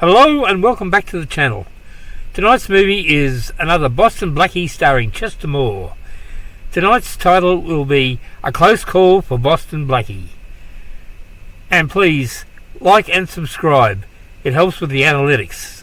Hello and welcome back to the channel. Tonight's movie is another Boston Blackie starring Chester Moore. Tonight's title will be A Close Call for Boston Blackie. And please, like and subscribe. It helps with the analytics.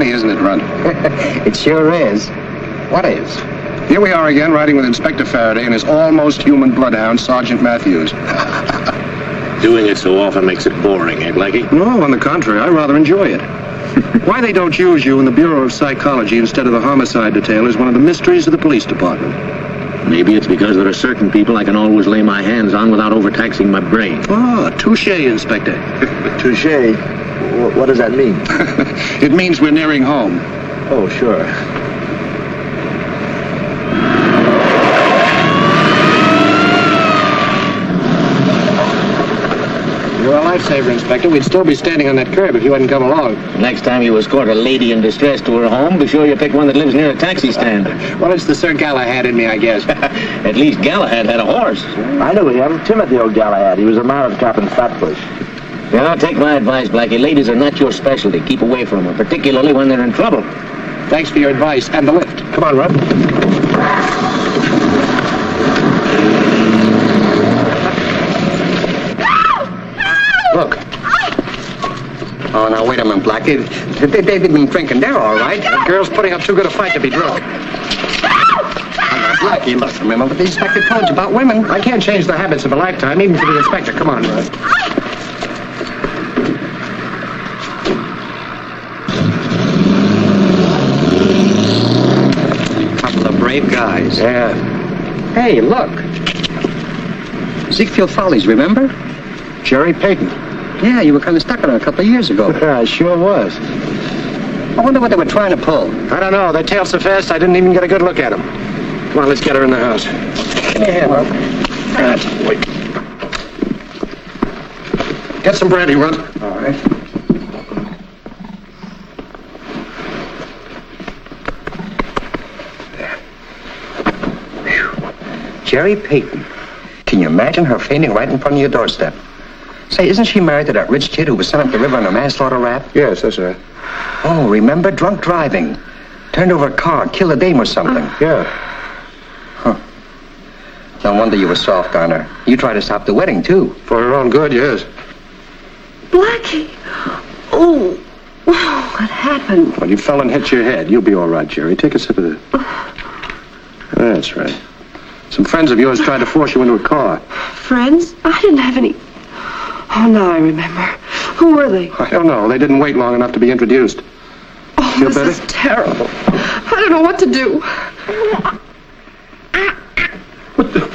Isn't it, Runt? It sure is. What is? Here we are again, riding with Inspector Faraday and his almost human bloodhound, Sergeant Matthews. Doing it so often makes it boring, eh, Blackie? No, on the contrary, I rather enjoy it. Why they don't use you in the Bureau of Psychology instead of the homicide detail is one of the mysteries of the police department. Maybe it's because there are certain people I can always lay my hands on without overtaxing my brain. Ah, touché, Inspector. Touché? What does that mean? It means we're nearing home. Oh, sure. You're a lifesaver, Inspector. We'd still be standing on that curb if you hadn't come along. Next time you escort a lady in distress to her home, be sure you pick one that lives near a taxi stand. Well, it's the Sir Galahad in me, I guess. At least Galahad had a horse. I knew him. Timothy O'Galahad. He was a mounted cap in Flatbush. You know, take my advice, Blackie. Ladies are not your specialty. Keep away from them, particularly when they're in trouble. Thanks for your advice and the lift. Come on, Runt. Look. Oh, now, wait a minute, Blackie. They've been drinking. They're all right. The girl's putting up too good a fight to be drunk. Blackie, look, remember what the inspector told you about women. I can't change the habits of a lifetime, even for the inspector. Come on, Runt. Brave guys. Yeah. Hey, look. Ziegfeld Follies, remember? Jerry Payton. Yeah, you were kind of stuck on it a couple of years ago. Yeah, I sure was. I wonder what they were trying to pull. I don't know. They tailed so fast I didn't even get a good look at them. Come on, let's get her in the house. Yeah, well. Wait. Get some brandy, Runt. All right. Jerry Payton. Can you imagine her fainting right in front of your doorstep? Say, isn't she married to that rich kid who was sent up the river on a manslaughter rap? Yes, that's right. Oh, remember? Drunk driving. Turned over a car, killed a dame or something. Yeah. Huh. No wonder you were soft on her. You tried to stop the wedding, too. For her own good, yes. Blackie! Oh, what happened? Well, you fell and hit your head. You'll be all right, Jerry. Take a sip of this. That's right. Some friends of yours tried to force you into a car. Friends? I didn't have any. Oh, now I remember. Who were they? I don't know. They didn't wait long enough to be introduced. Oh, Feel this better? is terrible. I don't know what to do. What the?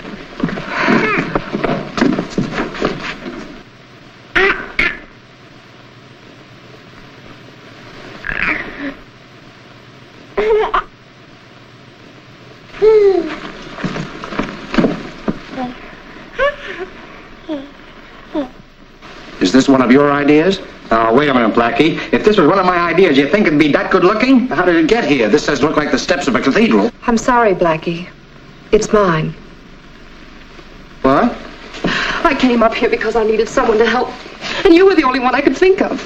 Is this one of your ideas? Oh, wait a minute, Blackie. If this was one of my ideas, you think it'd be that good looking? How did it get here? This doesn't look like the steps of a cathedral. I'm sorry, Blackie. It's mine. What? I came up here because I needed someone to help. And you were the only one I could think of.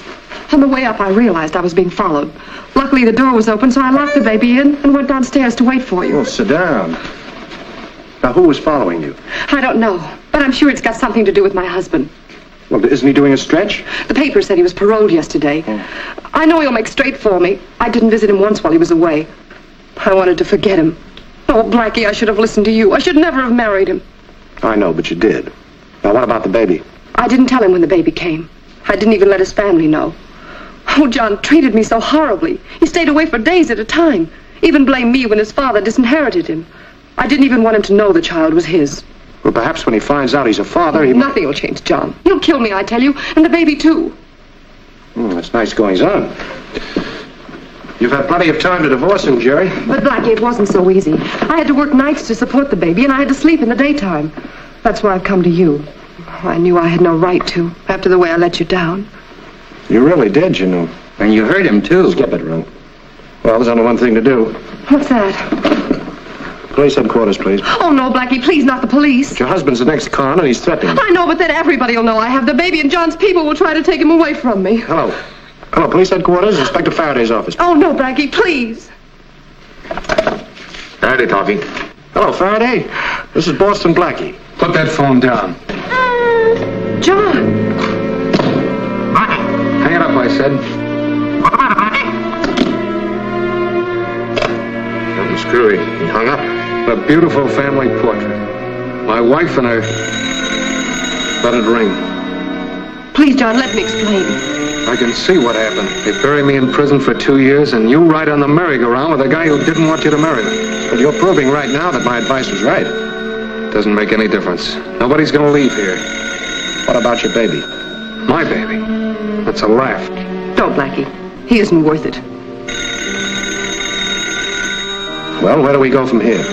On the way up, I realized I was being followed. Luckily, the door was open, so I locked the baby in and went downstairs to wait for you. Well, sit down. Now, who was following you? I don't know. But I'm sure it's got something to do with my husband. Well, isn't he doing a stretch? The paper said he was paroled yesterday. I know he'll make straight for me. I didn't visit him once while he was away. I wanted to forget him. Oh, Blackie, I should have listened to you. I should never have married him. I know, but you did. Now, what about the baby? I didn't tell him when the baby came. I didn't even let his family know. Oh, John treated me so horribly. He stayed away for days at a time. Even blamed me when his father disinherited him. I didn't even want him to know the child was his. Well, perhaps when he finds out he's a father, he... Nothing will change, John. He'll kill me, I tell you, and the baby, too. That's nice goings on. You've had plenty of time to divorce him, Jerry. But, Blackie, it wasn't so easy. I had to work nights to support the baby, and I had to sleep in the daytime. That's why I've come to you. I knew I had no right to, after the way I let you down. You really did, you know. And you hurt him, too. Skip it, Ron. Well, there's only one thing to do. What's that? Police headquarters, please. Oh, no, Blackie, please, not the police. But your husband's the next con, and he's threatening. I know, but then everybody will know I have the baby, and John's people will try to take him away from me. Hello. Hello, police headquarters, Inspector Faraday's office. Oh, no, Blackie, please. Faraday talking. Hello, Faraday. This is Boston Blackie. Put that phone down. John. Hang it up, I said. Nothing screwy. He hung up. A beautiful family portrait. My wife and I. Let it ring. Please, John, let me explain. I can see what happened. They buried me in prison for 2 years, and you ride on the merry-go-round with a guy who didn't want you to marry me. But you're proving right now that my advice was right. Doesn't make any difference. Nobody's gonna leave here. What about your baby? My baby. That's a laugh. Don't, Blackie. He isn't worth it. Well, where do we go from here?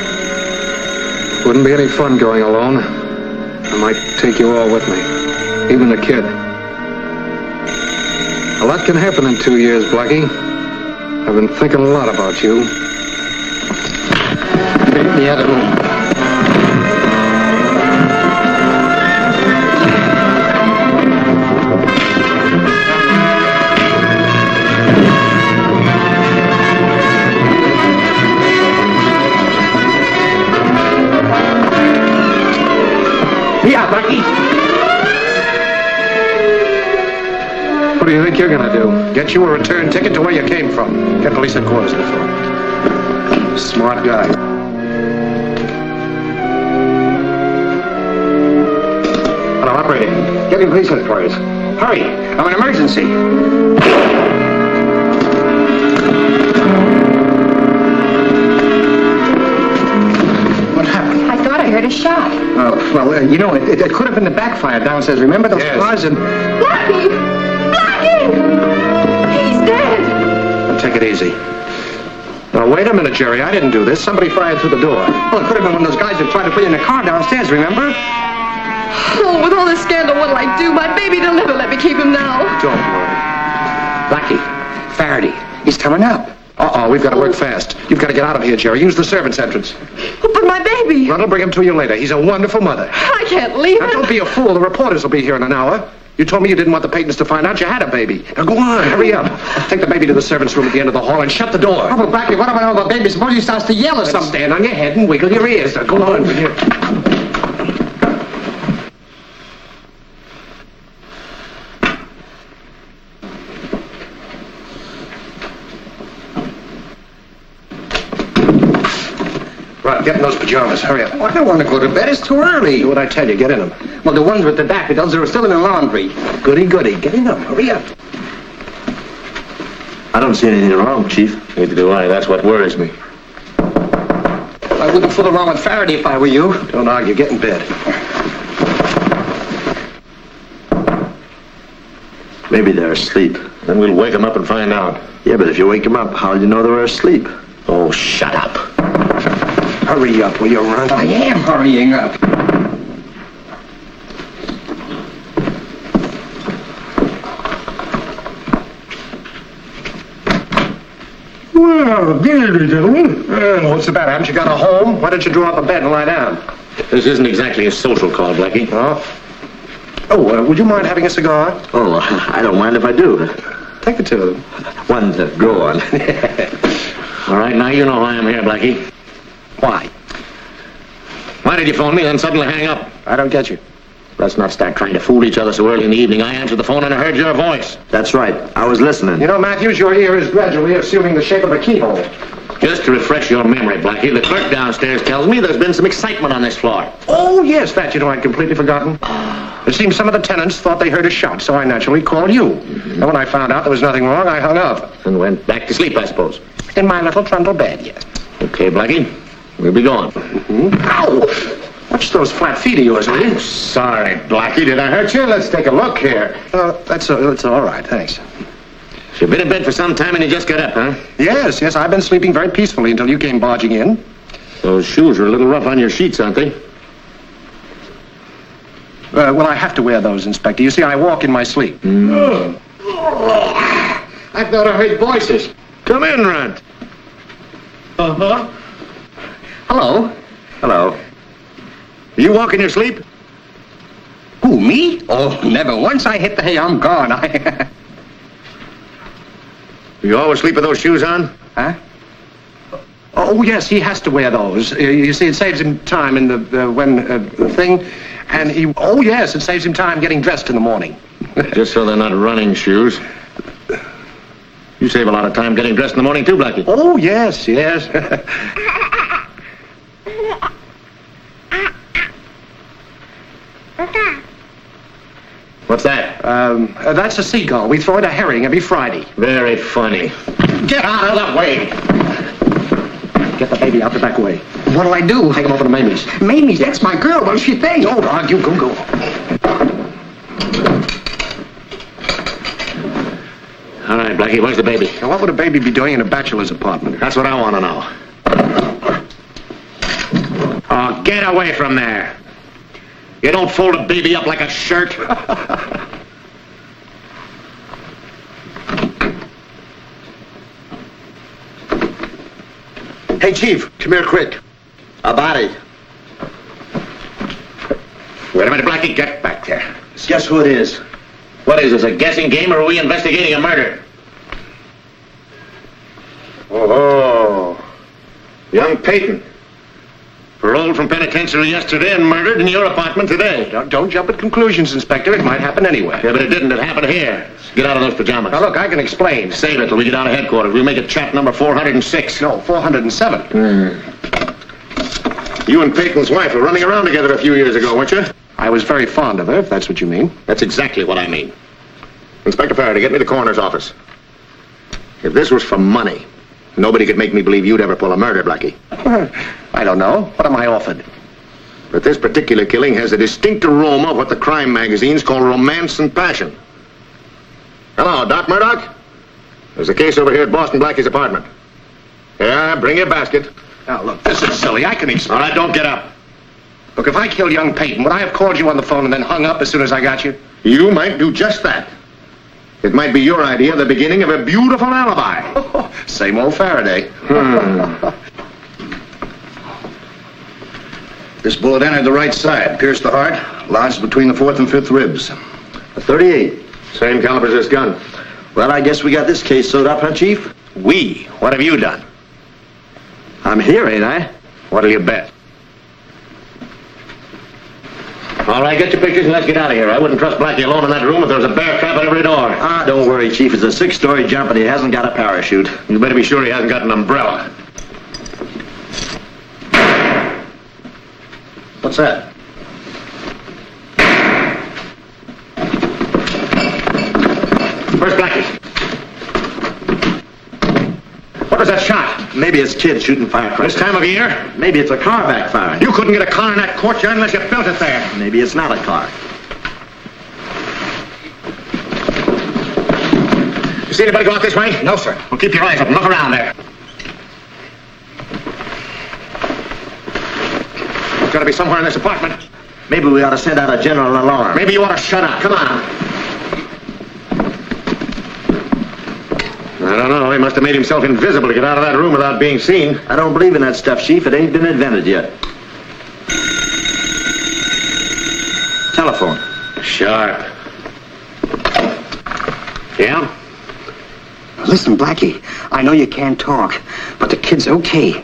Wouldn't be any fun going alone. I might take you all with me. Even the kid. A lot can happen in 2 years, Blackie. I've been thinking a lot about you. Meet me at the room. Yeah, Blackie. What do you think you're gonna do? Get you a return ticket to where you came from. Get police headquarters on the phone. Smart guy. Hello, operator. Get me police headquarters. Hurry. I'm an emergency. What happened? I thought I heard a shot. Oh, well, you know, it could have been the backfire downstairs. Remember those Yes. cars and... Blackie! Blackie! He's dead! Now, take it easy. Now, wait a minute, Jerry. I didn't do this. Somebody fired through the door. Well, it could have been one of those guys that tried to put you in the car downstairs, remember? Oh, with all this scandal, what'll I do? My baby, they'll never let me keep him now. Don't worry. Blackie, Faraday, he's coming up. Uh-oh, we've got to work fast. You've got to get out of here, Jerry. Use the servant's entrance. Oh, but my baby! Ron will bring him to you later. He's a wonderful mother. I can't leave Now, him. don't be a fool. The reporters will be here in an hour. You told me you didn't want the Paytons to find out you had a baby. Now, go on. Hurry up. Take the baby to the servant's room at the end of the hall and shut the door. Oh, but Blackie, what about all the baby? Suppose he starts to yell or Then something. stand on your head and wiggle your ears. Now, go on. Right, get in those pajamas. Hurry up. Oh, I don't want to go to bed. It's too early. Do what I tell you. Get in them. Well, the ones with the daffodils are still in the laundry. Goody, goody. Get in them. Hurry up. I don't see anything wrong, Chief. Neither do I. That's what worries me. I wouldn't fool around with Faraday if I were you. Don't argue. Get in bed. Maybe they're asleep. Then we'll wake them up and find out. Yeah, but if you wake them up, how do you know they're asleep? Oh, shut up. Hurry up, will you, Ron? I am hurrying up. Well, good evening, gentlemen. What's the matter? Haven't you got a home? Why don't you draw up a bed and lie down? This isn't exactly a social call, Blackie. Would you mind having a cigar? Oh, I don't mind if I do. Take it to them. One to grow on. All right, now you know why I'm here, Blackie. Why? Why did you phone me and then suddenly hang up? I don't get you. Let's not start trying to fool each other so early in the evening. I answered the phone and I heard your voice. That's right. I was listening. You know, Matthews, your ear is gradually assuming the shape of a keyhole. Just to refresh your memory, Blackie, the clerk downstairs tells me there's been some excitement on this floor. Oh, yes, that, I'd completely forgotten. It seems some of the tenants thought they heard a shot, so I naturally called you. And when I found out there was nothing wrong, I hung up. And went back to sleep, I suppose. In my little trundle bed, yes. Okay, Blackie, we'll be going. Ow! Watch those flat feet of yours, will you? Sorry, Blackie, did I hurt you? Let's take a look here. That's all right, thanks. You've been in bed for some time and you just got up, huh? Yes, I've been sleeping very peacefully until you came barging in. Those shoes are a little rough on your sheets, aren't they? Well, I have to wear those, Inspector. You see, I walk in my sleep. I thought I heard voices. Come in, Runt. Uh-huh. Hello. Hello. You walk in your sleep? Who, me? Oh, never. Once I hit the hay, I'm gone. You always sleep with those shoes on? Huh? Oh, yes, he has to wear those. You see, it saves him time in the thing. And oh, yes, it saves him time getting dressed in the morning. Just so they're not running shoes. You save a lot of time getting dressed in the morning, too, Blackie. Oh, yes. What's that? That's a seagull. We throw it a herring every Friday. Very funny. Get out of the way! Get the baby out the back way. What'll I do? Take him over to Mamie's. Mamie's? That's my girl. What'll she think? Don't argue. Go. All right, Blackie, where's the baby? Now, what would a baby be doing in a bachelor's apartment? That's what I want to know. Oh, get away from there. You don't fold a baby up like a shirt. Hey, Chief, come here quick. A body. Wait a minute, Blackie, get back there. Guess who it is? What is this, a guessing game, or are we investigating a murder? Oh, young Peyton. Paroled from penitentiary yesterday and murdered in your apartment today. Don't jump at conclusions, Inspector. It might happen anywhere. Yeah, but it didn't. It happened here. Get out of those pajamas. Now, look, I can explain. Save it till we get out of headquarters. We'll make it chat number 406. No, 407. You and Peyton's wife were running around together a few years ago, weren't you? I was very fond of her, if that's what you mean. That's exactly what I mean. Inspector Faraday, get me the coroner's office. If this was for money, nobody could make me believe you'd ever pull a murder, Blackie. I don't know. What am I offered? But this particular killing has a distinct aroma of what the crime magazines call romance and passion. Hello, Doc Murdoch? There's a case over here at Boston Blackie's apartment. Yeah, bring your basket. Now, look, this is silly. I can explain. All right, don't get up. Look, if I killed young Peyton, would I have called you on the phone and then hung up as soon as I got you? You might do just that. It might be your idea of the beginning of a beautiful alibi. Same old Faraday. This bullet entered the right side, pierced the heart, lodged between the 4th and 5th ribs. A 38. Same caliber as this gun. Well, I guess we got this case sewed up, huh, Chief? We? What have you done? I'm here, ain't I? What'll you bet? All right, get your pictures and let's get out of here. I wouldn't trust Blackie alone in that room if there was a bear trap at every door. Ah, don't worry, Chief. It's a 6-story jump and he hasn't got a parachute. You better be sure he hasn't got an umbrella. What's that? Where's Blackie? What was that shot? Maybe it's kids shooting firecrackers. This time of year? Maybe it's a car backfiring. You couldn't get a car in that courtyard unless you built it there. Maybe it's not a car. You see anybody go out this way? No, sir. Well, keep your eyes open. Look around there. It's got to be somewhere in this apartment. Maybe we ought to send out a general alarm. Maybe you ought to shut up. Come on. I don't know. He must have made himself invisible to get out of that room without being seen. I don't believe in that stuff, Chief. It ain't been invented yet. Telephone. Sharp. Yeah? Listen, Blackie, I know you can't talk, but the kid's okay.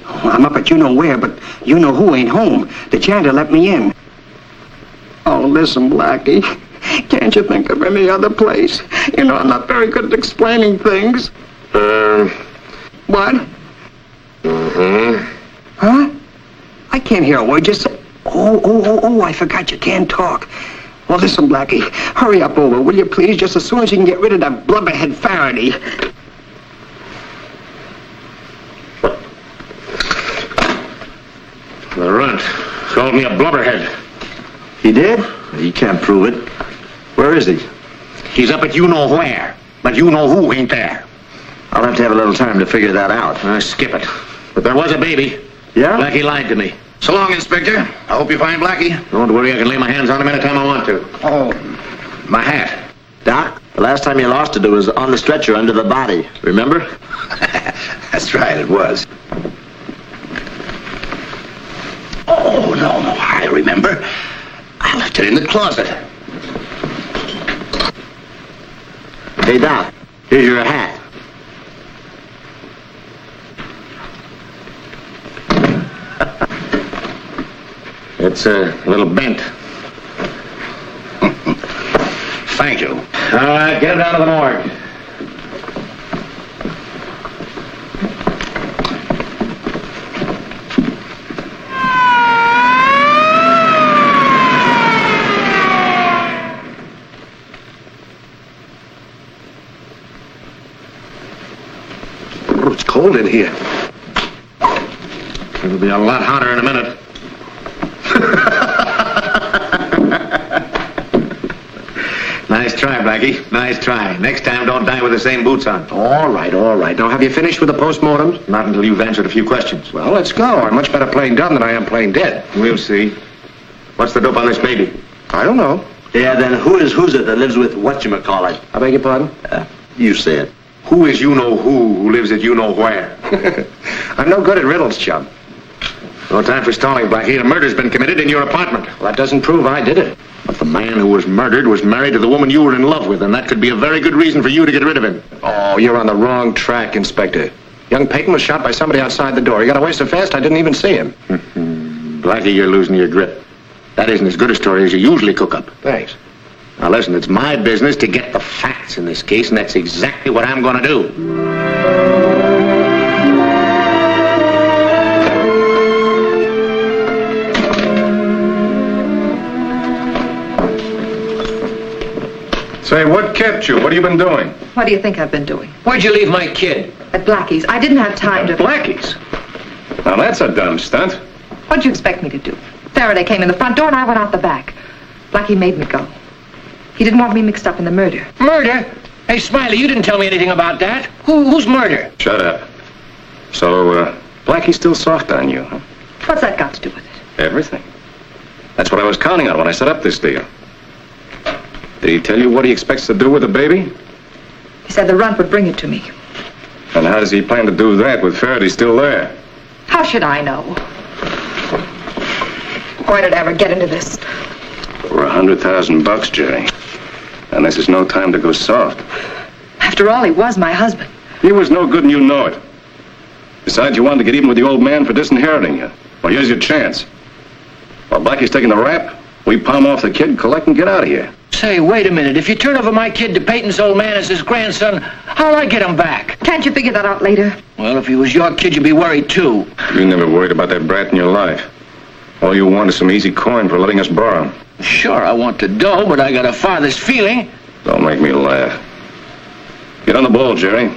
I'm up at you know where, but you know who ain't home. The janitor let me in. Oh, listen, Blackie. Can't you think of any other place? You know, I'm not very good at explaining things. What? Huh? I can't hear a word you say. Oh, I forgot you can't talk. Well, listen, Blackie, hurry up over, will you please, just as soon as you can get rid of that blubberhead Faraday. The runt called me a blubberhead. He did? He can't prove it. Where is he? He's up at you-know-where, but you-know-who ain't there. I'll have to have a little time to figure that out. Skip it. But there was a baby. Yeah? Blackie lied to me. So long, Inspector. I hope you find Blackie. Don't worry, I can lay my hands on him anytime I want to. Oh. My hat. Doc, the last time you lost it was on the stretcher under the body. Remember? That's right, it was. Oh, no, I remember. I left it in the closet. Hey, Doc, here's your hat. It's a little bent. Thank you. All right, get him down to the morgue. It's cold in here. It'll be a lot hotter in a minute. Nice try, Blackie. Nice try. Next time, don't die with the same boots on. All right. Now, have you finished with the postmortem? Not until you've answered a few questions. Well, let's go. I'm much better playing dumb than I am playing dead. We'll see. What's the dope on this baby? I don't know. Yeah, then who's it that lives with whatchamacallit? I beg your pardon? You say it. Who is you-know-who lives at you-know-where? I'm no good at riddles, chum. No time for stalling, Blackie. A murder's been committed in your apartment. Well, that doesn't prove I did it. But the man who was murdered was married to the woman you were in love with, and that could be a very good reason for you to get rid of him. Oh, you're on the wrong track, Inspector. Young Peyton was shot by somebody outside the door. He got away so fast I didn't even see him. Blackie, you're losing your grip. That isn't as good a story as you usually cook up. Thanks. Now listen, it's my business to get the facts in this case, and that's exactly what I'm going to do. Say, what kept you? What have you been doing? What do you think I've been doing? Where'd you leave my kid? At Blackie's. I didn't have time to... Blackie's. Now, that's a dumb stunt. What'd you expect me to do? Faraday came in the front door and I went out the back. Blackie made me go. He didn't want me mixed up in the murder. Murder? Hey, Smiley, you didn't tell me anything about that. Who's murder? Shut up. So, Blackie's still soft on you, huh? What's that got to do with it? Everything. That's what I was counting on when I set up this deal. Did he tell you what he expects to do with the baby? He said the runt would bring it to me. And how does he plan to do that with Faraday still there? How should I know? Why did I ever get into this? For $100,000, Jerry. And this is no time to go soft. After all, he was my husband. He was no good and you know it. Besides, you wanted to get even with the old man for disinheriting you. Well, here's your chance. While Blackie's taking the rap, we palm off the kid, collect, and get out of here. Say, wait a minute. If you turn over my kid to Peyton's old man as his grandson, how'll I get him back? Can't you figure that out later? Well, if he was your kid, you'd be worried, too. You never worried about that brat in your life. All you want is some easy coin for letting us borrow. Sure, I want the dough, but I got a father's feeling. Don't make me laugh. Get on the ball, Jerry.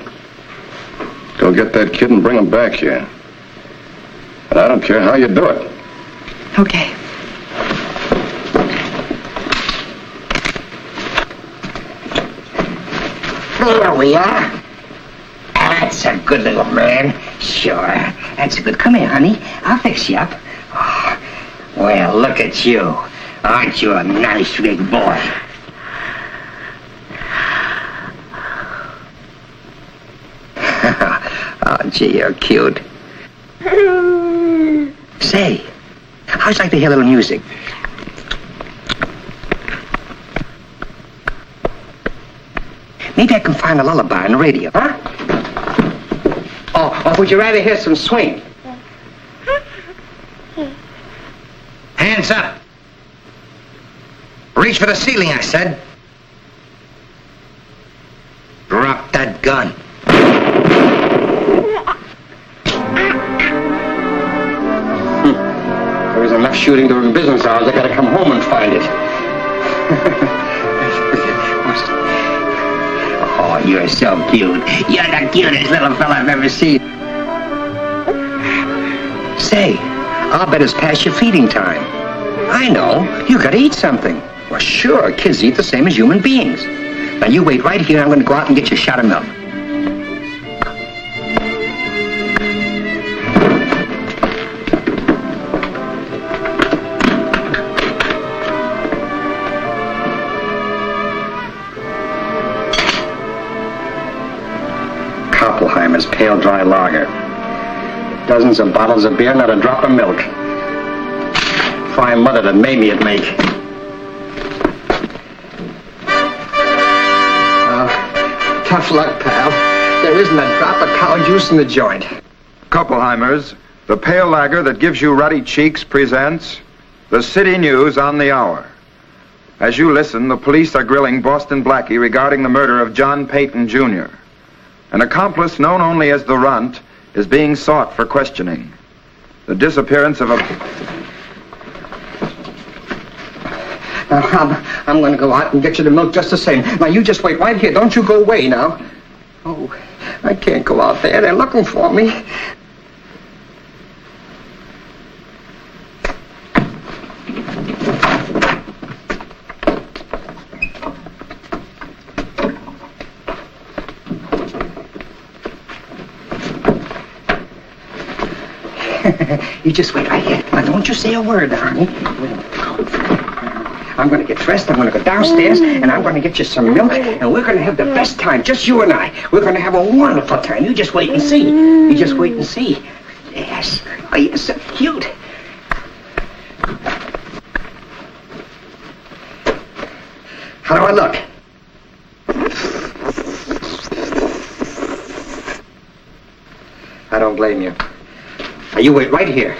Go get that kid and bring him back here. And I don't care how you do it. Okay. There we are. That's a good little man. Sure. That's a good... Come here, honey. I'll fix you up. Oh, well, look at you. Aren't you a nice big boy? Oh, gee, you're cute. Say, how'd you like to hear a little music? Maybe I can find a lullaby on the radio, huh? Or would you rather hear some swing? Hands up. Reach for the ceiling, I said. Drop that gun. There was enough shooting during business hours. I gotta come home and find it. Oh, you're so cute. You're the cutest little fella I've ever seen. Say, I'll bet it's past your feeding time. I know. You gotta eat something. Well, sure, kids eat the same as human beings. Now, you wait right here. I'm gonna go out and get you a shot of milk. Koppelheimer's Pale Dry Lager. Dozens of bottles of beer, not a drop of milk. Fine mother that made me it make. Tough luck, pal. There isn't a drop of cow juice in the joint. Koppelheimer's, the pale lager that gives you ruddy cheeks, presents the City News on the Hour. As you listen, the police are grilling Boston Blackie regarding the murder of John Payton, Jr. An accomplice known only as the Runt is being sought for questioning. The disappearance of a... Now, I'm going to go out and get you the milk just the same. Now, you just wait right here. Don't you go away now. Oh, I can't go out there. They're looking for me. You just wait right here. Now, don't you say a word, honey. I'm going to get dressed, I'm going to go downstairs, and I'm going to get you some milk, and we're going to have the best time, just you and I. We're going to have a wonderful time. You just wait and see. You just wait and see. Yes. Oh, you're so cute. How do I look? I don't blame you. Now, you wait right here.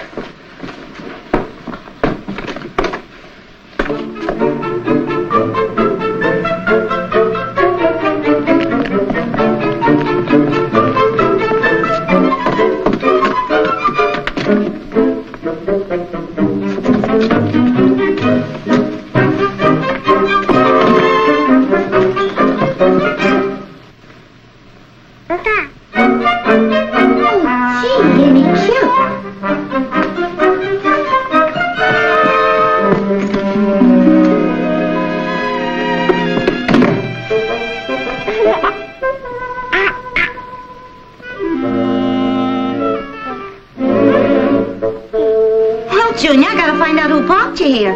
Junior, I gotta find out who parked you here.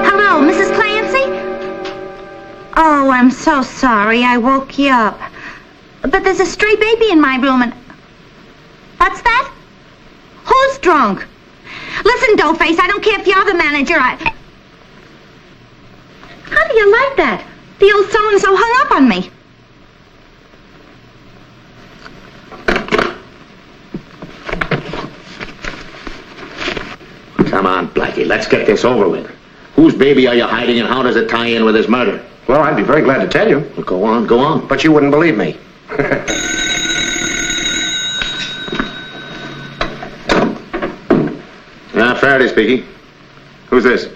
Hello, Mrs. Clancy? Oh, I'm so sorry I woke you up. But there's a stray baby in my room and... What's that? Who's drunk? Listen, Doughface, I don't care if you're the manager, How do you like that? The old so-and-so hung up on me. Come on, Blackie, let's get this over with. Whose baby are you hiding and how does it tie in with this murder? Well, I'd be very glad to tell you. Well, go on, go on. But you wouldn't believe me. Faraday speaking. Who's this?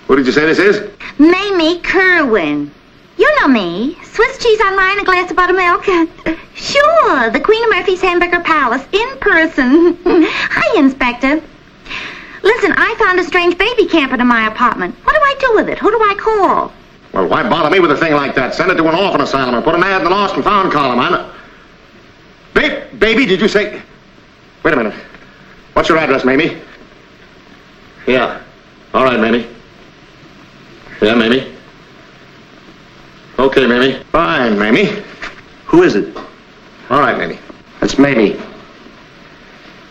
Who did you say this is? Mamie Kerwin. You know me. Swiss cheese on mine, a glass of buttermilk. Sure, the Queen of Murphy's Hamburger Palace, in person. Hi, Inspector. Listen, I found a strange baby camping in my apartment. What do I do with it? Who do I call? Well, why bother me with a thing like that? Send it to an orphan asylum and put an ad in the lost and found column. Baby, did you say... Wait a minute. What's your address, Mamie? Yeah. All right, Mamie. Yeah, Mamie. Okay, Mamie. Fine, Mamie. Who is it? All right, Mamie. That's Mamie.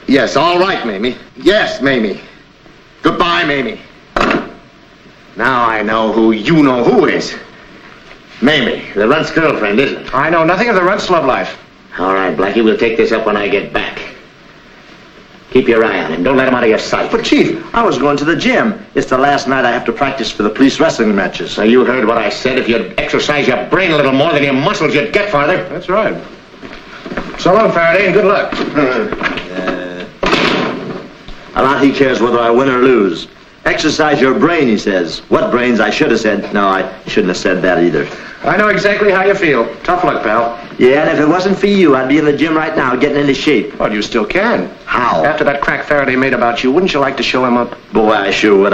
Yes, all right, Mamie. Yes, Mamie. Goodbye, Mamie. Now I know who you know who is. Mamie, the Runt's girlfriend, isn't it? I know nothing of the Runt's love life. All right, Blackie, we'll take this up when I get back. Keep your eye on him. Don't let him out of your sight. But, Chief, I was going to the gym. It's the last night I have to practice for the police wrestling matches. So you heard what I said. If you'd exercise your brain a little more than your muscles, you'd get farther. That's right. So long, Faraday, and good luck. A lot he cares whether I win or lose. Exercise your brain, he says. What brains? I should have said. No, I shouldn't have said that either. I know exactly how you feel. Tough luck, pal. Yeah, and if it wasn't for you, I'd be in the gym right now getting into shape. Well, you still can. How? After that crack Faraday made about you, wouldn't you like to show him up? Boy, I sure would.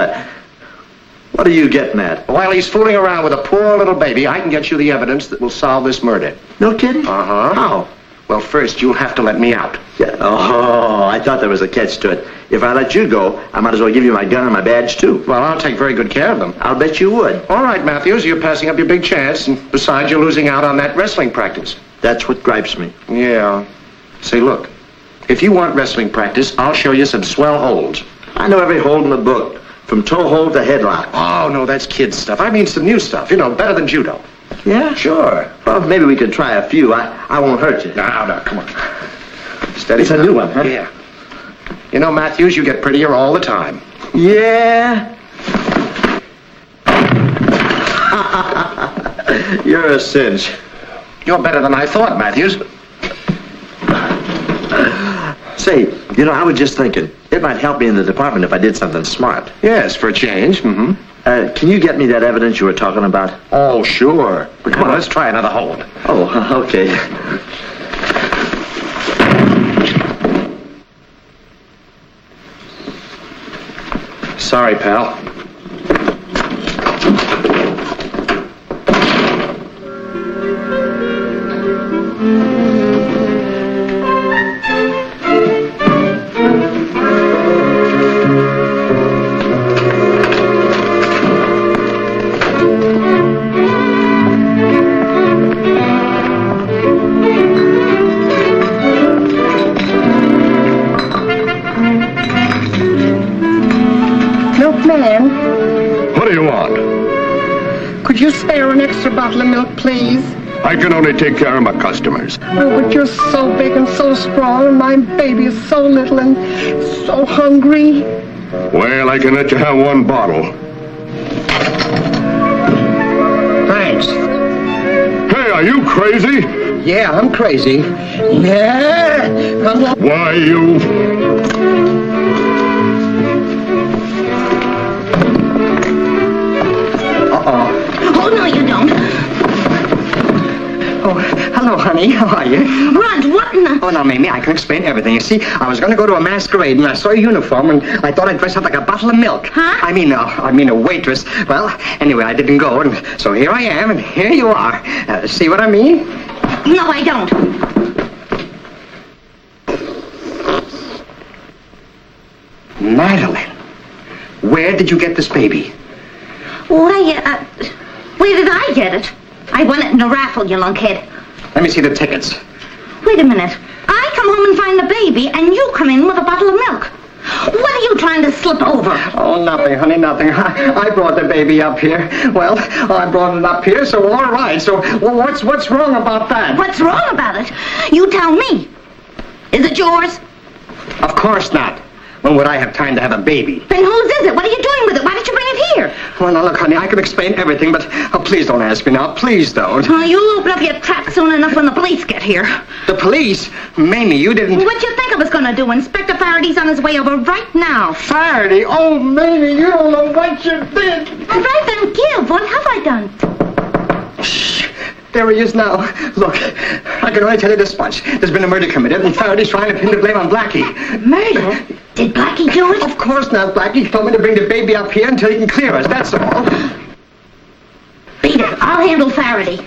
What are you getting at? While he's fooling around with a poor little baby, I can get you the evidence that will solve this murder. No kidding? Uh-huh. How? Well, first, you'll have to let me out. Yeah. Oh, I thought there was a catch to it. If I let you go, I might as well give you my gun and my badge, too. Well, I'll take very good care of them. I'll bet you would. All right, Matthews, you're passing up your big chance, and besides, you're losing out on that wrestling practice. That's what gripes me. Yeah. Say, look, if you want wrestling practice, I'll show you some swell holds. I know every hold in the book, from toe hold to headlock. Oh, no, that's kid stuff. I mean some new stuff, better than judo. Yeah? Sure. Well, maybe we could try a few. I won't hurt you. No, come on. Steady. It's a new one, huh? Yeah. You know, Matthews, you get prettier all the time. Yeah? You're a cinch. You're better than I thought, Matthews. Say, I was just thinking, it might help me in the department if I did something smart. Yes, for a change. Mm-hmm. Can you get me that evidence you were talking about? Oh, sure. But come on, let's try another hold. Oh, okay. Sorry, pal. Could you spare an extra bottle of milk, please? I can only take care of my customers. Oh, but you're so big and so strong, and my baby is so little and so hungry. Well, I can let you have one bottle. Thanks. Hey, are you crazy? Yeah, I'm crazy. Yeah. Why, you... Oh, no, you don't. Oh, hello, honey. How are you? Rod, what in the... Oh, now, Mamie, I can explain everything. You see, I was going to go to a masquerade, and I saw your uniform, and I thought I'd dress up like a bottle of milk. Huh? I mean a waitress. Well, anyway, I didn't go, and so here I am, and here you are. See what I mean? No, I don't. Madeline, where did you get this baby? Why, where did I get it? I won it in a raffle, you lunkhead. Let me see the tickets. Wait a minute. I come home and find the baby, and you come in with a bottle of milk. What are you trying to slip over? Oh, nothing, honey, nothing. I brought the baby up here. Well, I brought it up here, so all right. So what's wrong about that? What's wrong about it? You tell me. Is it yours? Of course not. When would I have time to have a baby? Then whose is it? What are you doing with it? Why did you bring it here? Well, now, look, honey, I can explain everything, but please don't ask me now. Please don't. Oh, you'll open up your trap soon enough when the police get here. The police? Mamie, you didn't... What you think I was going to do? Inspector Faraday's on his way over right now. Faraday? Oh, Mamie, you don't know what you did. All right, then give. What have I done? Shh. There he is now. Look, I can only tell you this much. There's been a murder committed, and Faraday's trying to pin the blame on Blackie. Murder? Did Blackie do it? Of course not, Blackie. He told me to bring the baby up here until he can clear us, that's all. Beat it. I'll handle Faraday.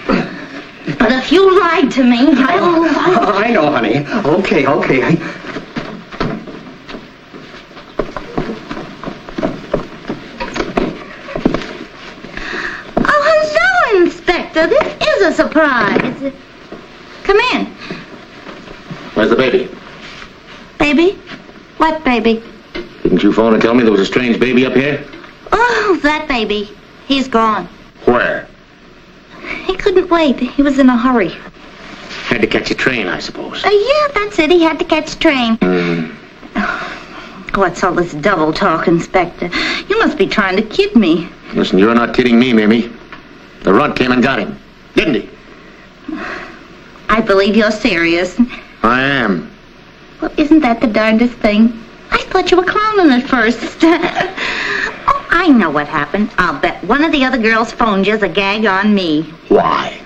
But if you lied to me, I know, honey. Okay. Inspector, this is a surprise. Come in. Where's the baby? Baby? What baby? Didn't you phone and tell me there was a strange baby up here? Oh, that baby. He's gone. Where? He couldn't wait. He was in a hurry. Had to catch a train, I suppose. Yeah, that's it. He had to catch a train. What's all this double talk, Inspector? You must be trying to kid me. Listen, you're not kidding me, Mamie. The runt came and got him, didn't he? I believe you're serious. I am. Well, isn't that the darndest thing? I thought you were clowning at first. Oh, I know what happened. I'll bet one of the other girls phoned you as a gag on me. Why?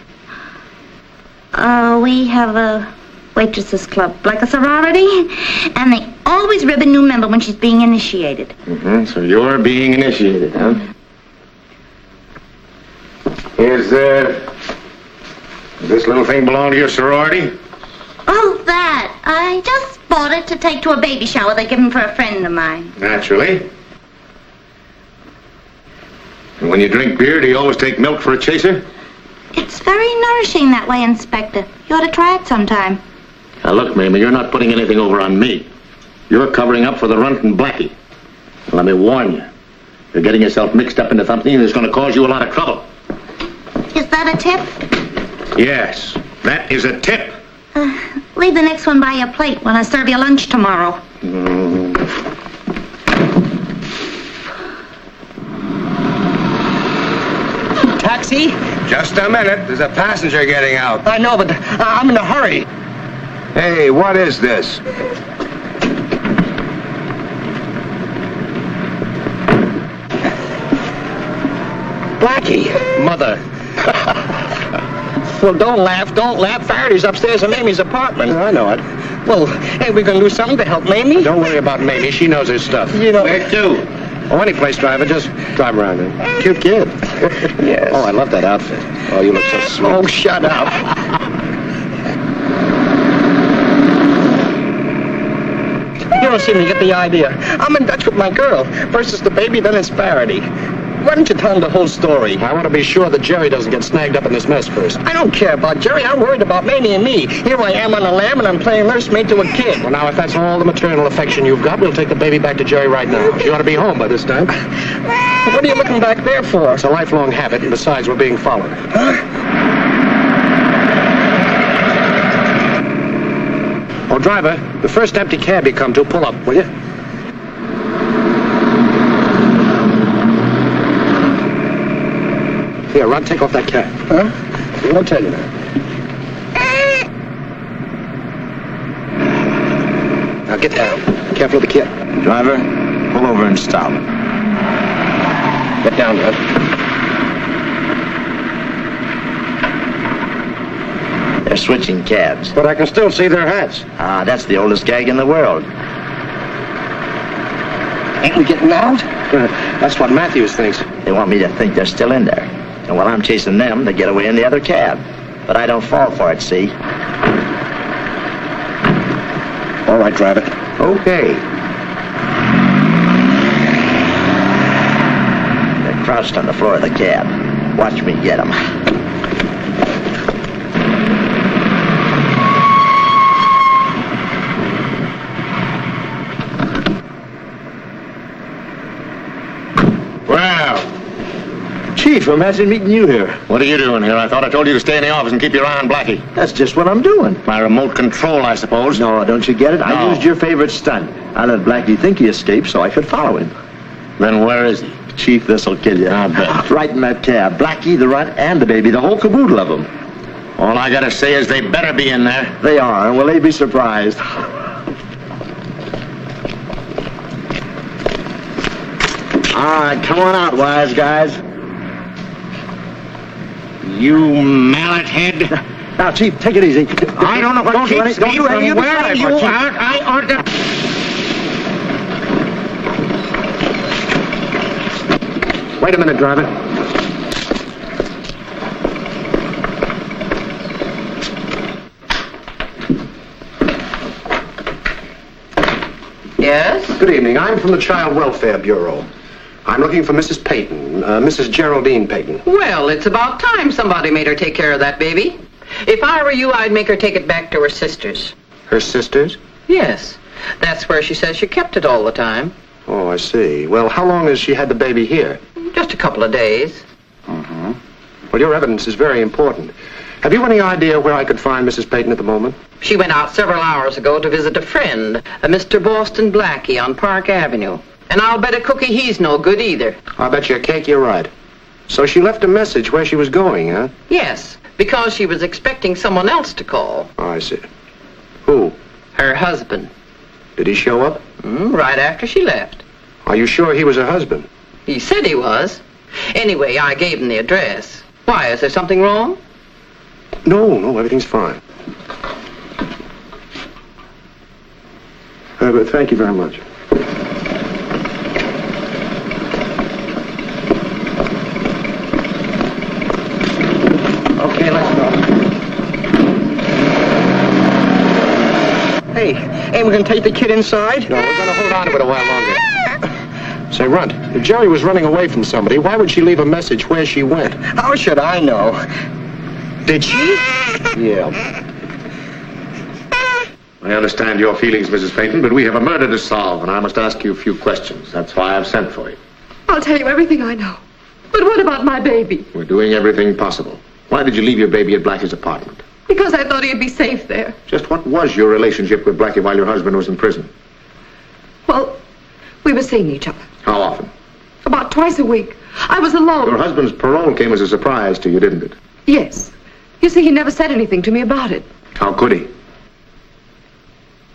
We have a waitresses club, like a sorority, and they always rib a new member when she's being initiated. Mm-hmm. So you're being initiated, huh? Does this little thing belong to your sorority? Oh, that. I just bought it to take to a baby shower they're giving for a friend of mine. Naturally. And when you drink beer, do you always take milk for a chaser? It's very nourishing that way, Inspector. You ought to try it sometime. Now look, Mamie, you're not putting anything over on me. You're covering up for the runt and Blackie. And let me warn you, you're getting yourself mixed up into something that's going to cause you a lot of trouble. Is that a tip? Yes, that is a tip. Leave the next one by your plate when I serve you lunch tomorrow. Taxi? Just a minute. There's a passenger getting out. I know, but I'm in a hurry. Hey, what is this? Blackie. Mother. Well, don't laugh. Faraday's upstairs in Mamie's apartment. I know it. Well, hey, we're going to do something to help Mamie? Don't worry about Mamie. She knows her stuff. You know... Where to? Oh, any place, driver. Just drive around. Cute kid. Yes. Oh, I love that outfit. Oh, you look so sweet. Oh, shut up. You don't seem to get the idea. I'm in Dutch with my girl. First it's the baby, then it's Faraday. Why don't you tell him the whole story? I want to be sure that Jerry doesn't get snagged up in this mess first. I don't care about Jerry. I'm worried about Mamie and me. Here I am on a lamb, and I'm playing nursemaid to a kid. Well, now, if that's all the maternal affection you've got, we'll take the baby back to Jerry right now. She ought to be home by this time. What are you looking back there for? It's a lifelong habit, and besides, we're being followed. Huh? Oh, driver, the first empty cab you come to, pull up, will you? Here, Ron, take off that cap. Huh? I won't tell you that. Now get down. Careful of the kid. Driver, pull over and stop. Get down, Ron. They're switching cabs. But I can still see their hats. Ah, that's the oldest gag in the world. Ain't we getting out? That's what Matthews thinks. They want me to think they're still in there. And while I'm chasing them, they get away in the other cab. But I don't fall for it, see? All right, drive it. Okay. They're crouched on the floor of the cab. Watch me get them. Chief, imagine meeting you here. What are you doing here? I thought I told you to stay in the office and keep your eye on Blackie. That's just what I'm doing. My remote control, I suppose. No, don't you get it? No. I used your favorite stunt. I let Blackie think he escaped so I could follow him. Then where is he? Chief, this'll kill you. I bet. Right in that cab. Blackie, the runt, and the baby. The whole caboodle of them. All I gotta say is they better be in there. They are, and will they be surprised? All right, come on out, wise guys. You mallet head. Now, Chief, take it easy. I don't know what keeps me from wearing you out. I ought to... Wait a minute, driver. Yes? Good evening. I'm from the Child Welfare Bureau. I'm looking for Mrs. Payton, Mrs. Geraldine Payton. Well, it's about time somebody made her take care of that baby. If I were you, I'd make her take it back to her sister's. Her sister's? Yes. That's where she says she kept it all the time. Oh, I see. Well, how long has she had the baby here? Just a couple of days. Mm-hmm. Well, your evidence is very important. Have you any idea where I could find Mrs. Peyton at the moment? She went out several hours ago to visit a friend, a Mr. Boston Blackie on Park Avenue. And I'll bet a cookie he's no good either. I'll bet you a cake you're right. So she left a message where she was going, huh? Yes, because she was expecting someone else to call. Oh, I see. Who? Her husband. Did he show up? Right after she left. Are you sure he was her husband? He said he was. Anyway, I gave him the address. Why, is there something wrong? No, everything's fine. But thank you very much. Okay, let's go. Hey, ain't we gonna take the kid inside? No, we're gonna hold on to it a while longer. Say, Runt, if Jerry was running away from somebody, why would she leave a message where she went? How should I know? Did she? Yeah. I understand your feelings, Mrs. Peyton, but we have a murder to solve, and I must ask you a few questions. That's why I've sent for you. I'll tell you everything I know. But what about my baby? We're doing everything possible. Why did you leave your baby at Blackie's apartment? Because I thought he'd be safe there. Just what was your relationship with Blackie while your husband was in prison? Well, we were seeing each other. How often? About twice a week. I was alone. Your husband's parole came as a surprise to you, didn't it? Yes. You see, he never said anything to me about it. How could he?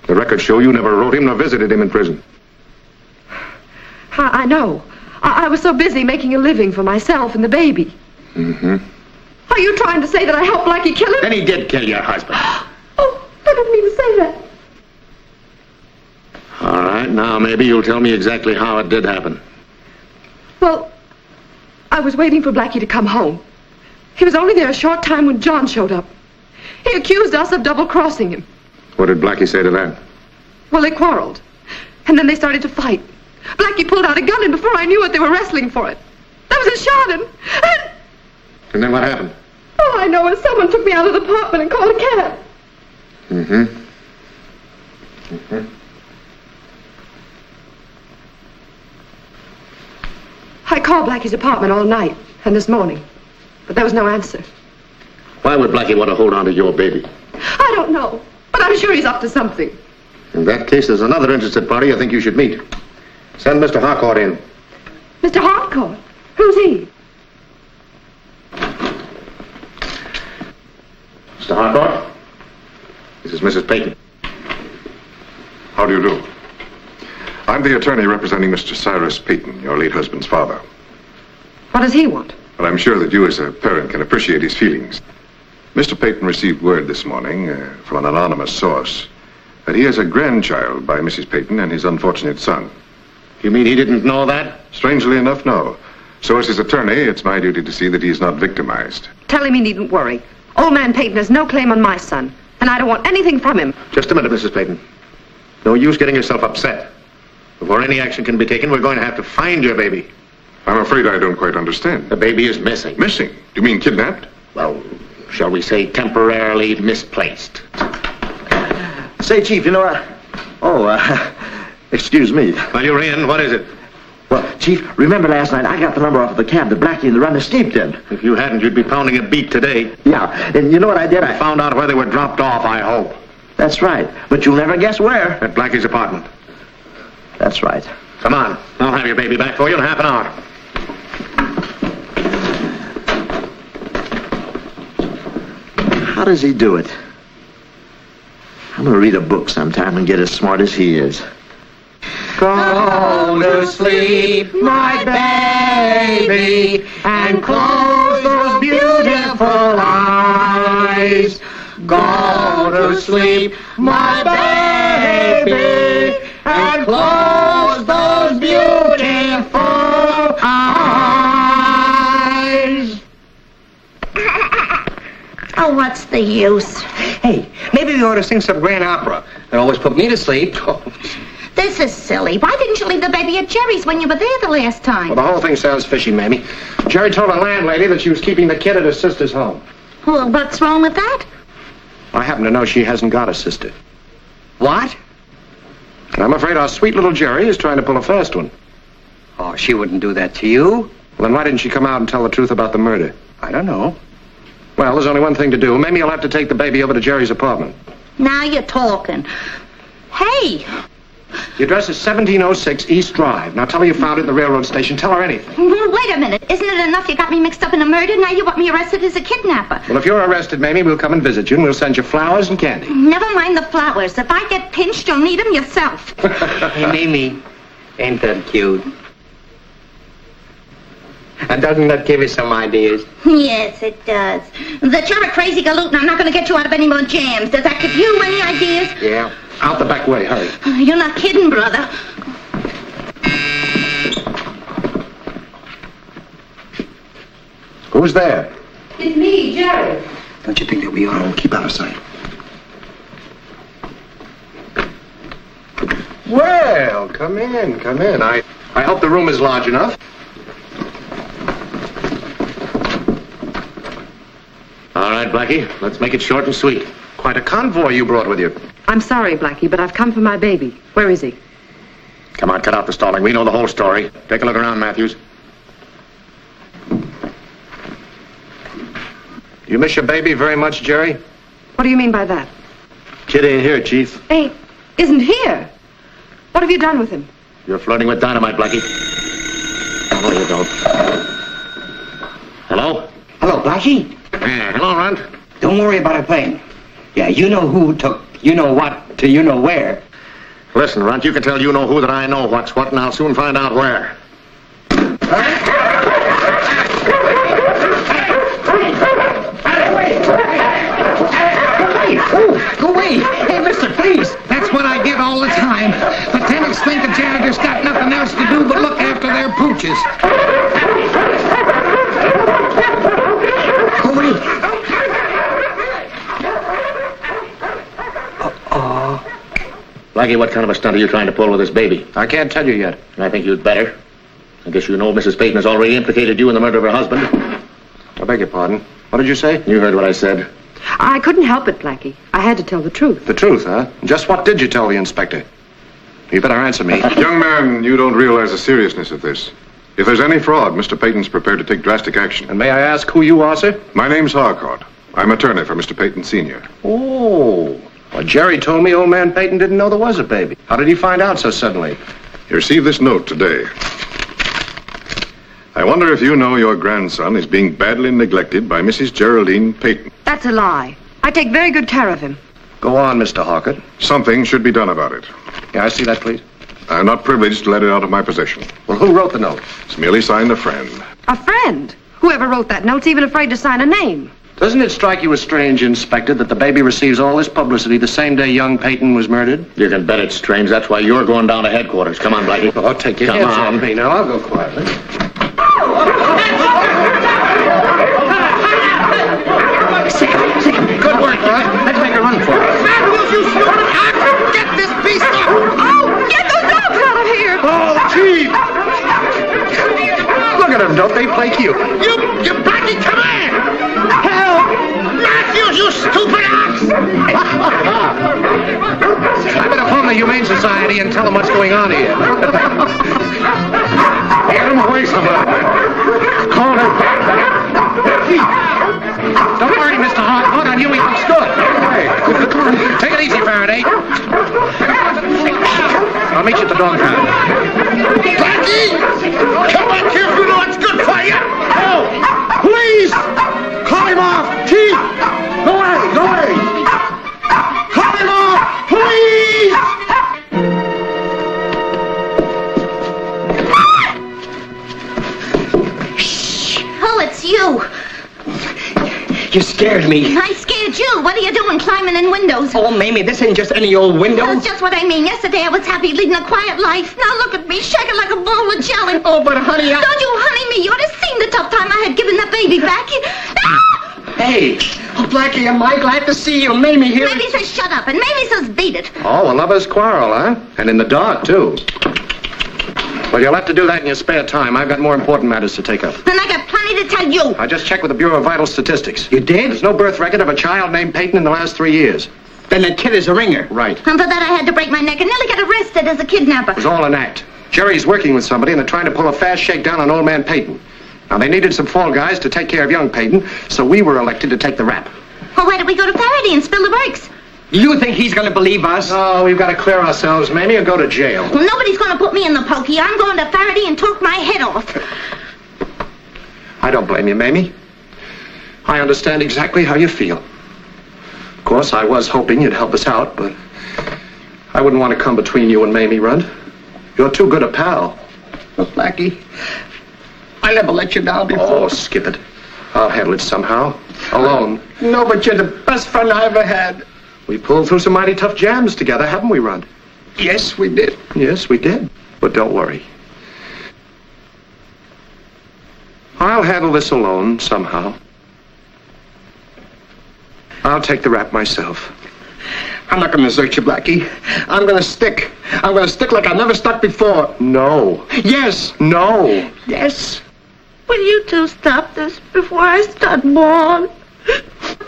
The records show you never wrote him nor visited him in prison. I know. I was so busy making a living for myself and the baby. Mm-hmm. Are you trying to say that I helped Blackie kill him? Then he did kill your husband. Oh, I didn't mean to say that. All right, now maybe you'll tell me exactly how it did happen. Well, I was waiting for Blackie to come home. He was only there a short time when John showed up. He accused us of double-crossing him. What did Blackie say to that? Well, they quarreled. And then they started to fight. Blackie pulled out a gun, and before I knew it, they were wrestling for it. There was a shot, And then what happened? all I know is someone took me out of the apartment and called a cab. Mm-hmm. Mm-hmm. I called Blackie's apartment all night and this morning, but there was no answer. Why would Blackie want to hold on to your baby? I don't know, but I'm sure he's up to something. In that case, there's another interested party I think you should meet. Send Mr. Harcourt in. Mr. Harcourt? Who's he? Mr. Harcourt? This is Mrs. Peyton. How do you do? I'm the attorney representing Mr. Cyrus Peyton, your late husband's father. What does he want? But I'm sure that you as a parent can appreciate his feelings. Mr. Peyton received word this morning from an anonymous source that he has a grandchild by Mrs. Peyton and his unfortunate son. You mean he didn't know that? Strangely enough, no. So as his attorney, it's my duty to see that he is not victimized. Tell him he needn't worry. Old man Peyton has no claim on my son, and I don't want anything from him. Just a minute, Mrs. Peyton. No use getting yourself upset. Before any action can be taken, we're going to have to find your baby. I'm afraid I don't quite understand. The baby is missing. Missing? You mean kidnapped? Well, shall we say temporarily misplaced? Say, Chief, you know, excuse me. Well, you're in. What is it? Well, Chief, remember last night I got the number off of the cab that Blackie and the runner steeped in. If you hadn't, you'd be pounding a beat today. Yeah, and you know what I did? I found out where they were dropped off, I hope. That's right, but you'll never guess where. At Blackie's apartment. That's right. Come on. I'll have your baby back for you in half an hour. How does he do it? I'm gonna read a book sometime and get as smart as he is. Go to sleep, my baby, and close those beautiful eyes. Go to sleep, my baby, and close those beautiful eyes. Oh, what's the use? Hey, maybe we ought to sing some grand opera. It always put me to sleep. This is silly. Why didn't you leave the baby at Jerry's when you were there the last time? Well, the whole thing sounds fishy, Mamie. Jerry told the landlady that she was keeping the kid at her sister's home. Well, what's wrong with that? I happen to know she hasn't got a sister. What? And I'm afraid our sweet little Jerry is trying to pull a fast one. Oh, she wouldn't do that to you. Well, then why didn't she come out and tell the truth about the murder? I don't know. Well, there's only one thing to do. Maybe you'll have to take the baby over to Jerry's apartment. Now you're talking. Hey! The address is 1706 East Drive. Now tell her you found it at the railroad station. Tell her anything. Wait a minute. Isn't it enough you got me mixed up in a murder? Now you want me arrested as a kidnapper. Well, if you're arrested, Mamie, we'll come and visit you, and we'll send you flowers and candy. Never mind the flowers. If I get pinched, you'll need them yourself. Hey, Mimi, ain't that cute? And doesn't that give you some ideas? Yes, it does. That you're a crazy galoot and I'm not going to get you out of any more jams. Does that give you any ideas? Yeah. Out the back way, hurry. You're not kidding, brother. Who's there? It's me, Jerry. Don't you think they'll be on? Keep out of sight. Well, come in, come in. I hope the room is large enough. All right, Blackie, let's make it short and sweet. Quite a convoy you brought with you. I'm sorry, Blackie, but I've come for my baby. Where is he? Come on, cut out the stalling. We know the whole story. Take a look around, Matthews. You miss your baby very much, Jerry? What do you mean by that? Kid ain't here, Chief. Isn't here. What have you done with him? You're flirting with dynamite, Blackie. No, you don't. Hello? Hello, Blackie? Yeah, hello, Runt. Don't worry about a thing. Yeah, you know who took you know what to you know where. Listen, Runt, you can tell you know who that I know what's what, and I'll soon find out where. Go away! Hey, mister, please! That's what I get all the time. Lieutenants think the janitors got nothing else to do but look after their pooches. Go away! Blackie, what kind of a stunt are you trying to pull with this baby? I can't tell you yet. I think you'd better. I guess you know Mrs. Peyton has already implicated you in the murder of her husband. I beg your pardon. What did you say? You heard what I said. I couldn't help it, Blackie. I had to tell the truth. The truth, huh? Just what did you tell the inspector? You better answer me. Young man, you don't realize the seriousness of this. If there's any fraud, Mr. Peyton's prepared to take drastic action. And may I ask who you are, sir? My name's Harcourt. I'm attorney for Mr. Peyton Sr. Oh. Well, Jerry told me old man Peyton didn't know there was a baby. How did he find out so suddenly? He received this note today. I wonder if you know your grandson is being badly neglected by Mrs. Geraldine Peyton. That's a lie. I take very good care of him. Go on, Mr. Harcourt. Something should be done about it. Yeah, I see that, please. I'm not privileged to let it out of my possession. Well, who wrote the note? It's merely signed a friend. A friend? Whoever wrote that note's even afraid to sign a name. Doesn't it strike you as strange, Inspector, that the baby receives all this publicity the same day young Peyton was murdered? You can bet it's strange. That's why you're going down to headquarters. Come on, Blackie. Oh, I'll take your hands off me now. I'll go quietly. Good work, boy. Let's make a run for it. Matthews, you stupid hack! Get this beast off! Oh, get those dogs out of here! Oh, Chief! Look at them. Don't they play cute? You Blackie, come here! Help! Matthews, you stupid ass! I better phone the Humane Society and tell them what's going on here. Get him away, somebody. Call him. Don't worry, Mr. Hart. On you, he looks good. Hey, take it easy, Faraday. I'll meet you at the dog pound. Blackie! Come back here if you know what's good for you! Oh! Please! Call him off! Chief! Go away! Go away! Call him off! Please! Shh! Oh, it's you. You scared me. I scared you. What are you doing climbing in windows? Oh, Mamie, this ain't just any old window. That's just what I mean. Yesterday I was happy leading a quiet life. Now look at me, shaking like a bowl of jelly. Oh, but honey, Don't you honey me. You ought to seen the tough time I had giving that baby back. Hey! Oh, Blackie, am I glad to see you. Mamie here. Mamie says shut up, and Mamie says beat it. Oh, a lover's quarrel, huh? And in the dark, too. Well, you'll have to do that in your spare time. I've got more important matters to take up. Then I got plenty to tell you. I just checked with the Bureau of Vital Statistics. You did? There's no birth record of a child named Peyton in the last 3 years. Then the kid is a ringer. Right. And for that I had to break my neck and nearly get arrested as a kidnapper. It was all an act. Jerry's working with somebody, and they're trying to pull a fast shakedown on old man Peyton. Now, they needed some fall guys to take care of young Peyton, so we were elected to take the rap. Well, why don't we go to Faraday and spill the works? You think he's going to believe us? Oh, we've got to clear ourselves, Mamie, or go to jail. Well, nobody's going to put me in the pokey. I'm going to Faraday and talk my head off. I don't blame you, Mamie. I understand exactly how you feel. Of course, I was hoping you'd help us out, but I wouldn't want to come between you and Mamie, Runt. You're too good a pal. Well, Blackie, I never let you down before. Oh, skip it. I'll handle it somehow. Alone. No, but you're the best friend I ever had. We pulled through some mighty tough jams together, haven't we, Runt? Yes, we did. Yes, we did. But don't worry. I'll handle this alone, somehow. I'll take the rap myself. I'm not going to desert you, Blackie. I'm going to stick. I'm going to stick like I never stuck before. No. Yes. No. Yes. Will you two stop this before I start bawling?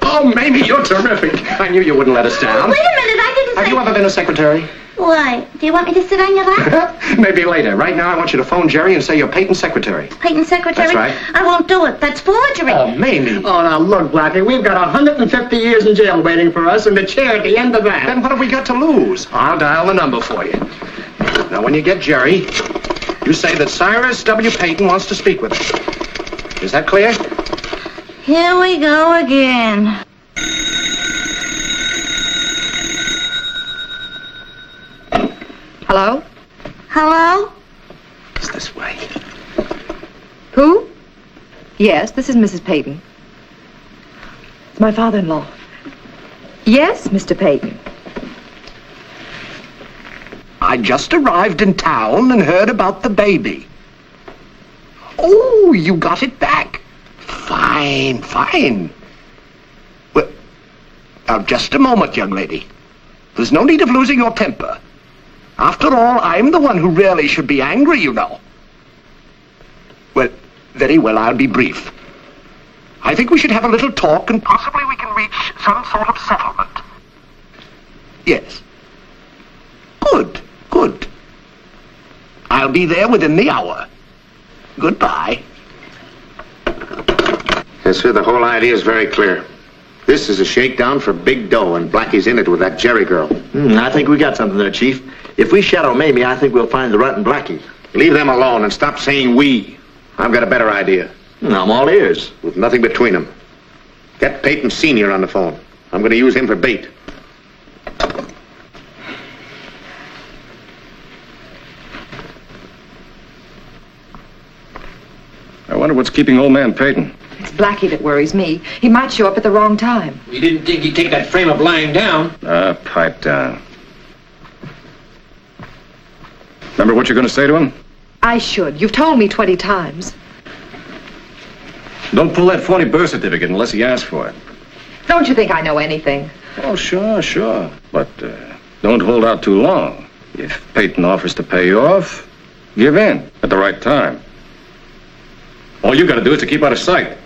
Oh, Mamie, you're terrific. I knew you wouldn't let us down. Wait a minute, I didn't Have say... you ever been a secretary? Why? Do you want me to sit on your lap? Maybe later. Right now, I want you to phone Jerry and say you're Peyton's secretary. Peyton's secretary? That's right. I won't do it. That's forgery. Oh, Mamie. Oh, now look, Blackie, we've got 150 years in jail waiting for us and the chair at the end of that. Then what have we got to lose? I'll dial the number for you. Now, when you get Jerry, you say that Cyrus W. Peyton wants to speak with him. Is that clear? Here we go again. Hello? Hello? It's this way. Who? Yes, this is Mrs. Peyton. It's my father-in-law. Yes, Mr. Peyton. I just arrived in town and heard about the baby. Oh, you got it back. Fine, fine. Well, now, just a moment, young lady. There's no need of losing your temper. After all, I'm the one who really should be angry, you know. Well, very well, I'll be brief. I think we should have a little talk and possibly we can reach some sort of settlement. Yes. Good, good. I'll be there within the hour. Goodbye. Yes, sir, the whole idea is very clear. This is a shakedown for big dough, and Blackie's in it with that Jerry girl. I think we got something there, Chief. If we shadow Mamie, I think we'll find the Runt and Blackie. Leave them alone and stop saying we. I've got a better idea. I'm all ears. With nothing between them. Get Peyton Sr. on the phone. I'm going to use him for bait. I wonder what's keeping old man Peyton. It's Blackie that worries me. He might show up at the wrong time. You didn't think he'd take that frame of lying down? Pipe down. Remember what you're going to say to him? I should. You've told me 20 times. Don't pull that phony birth certificate unless he asks for it. Don't you think I know anything? Oh, sure. But don't hold out too long. If Peyton offers to pay you off, give in at the right time. All you got to do is to keep out of sight.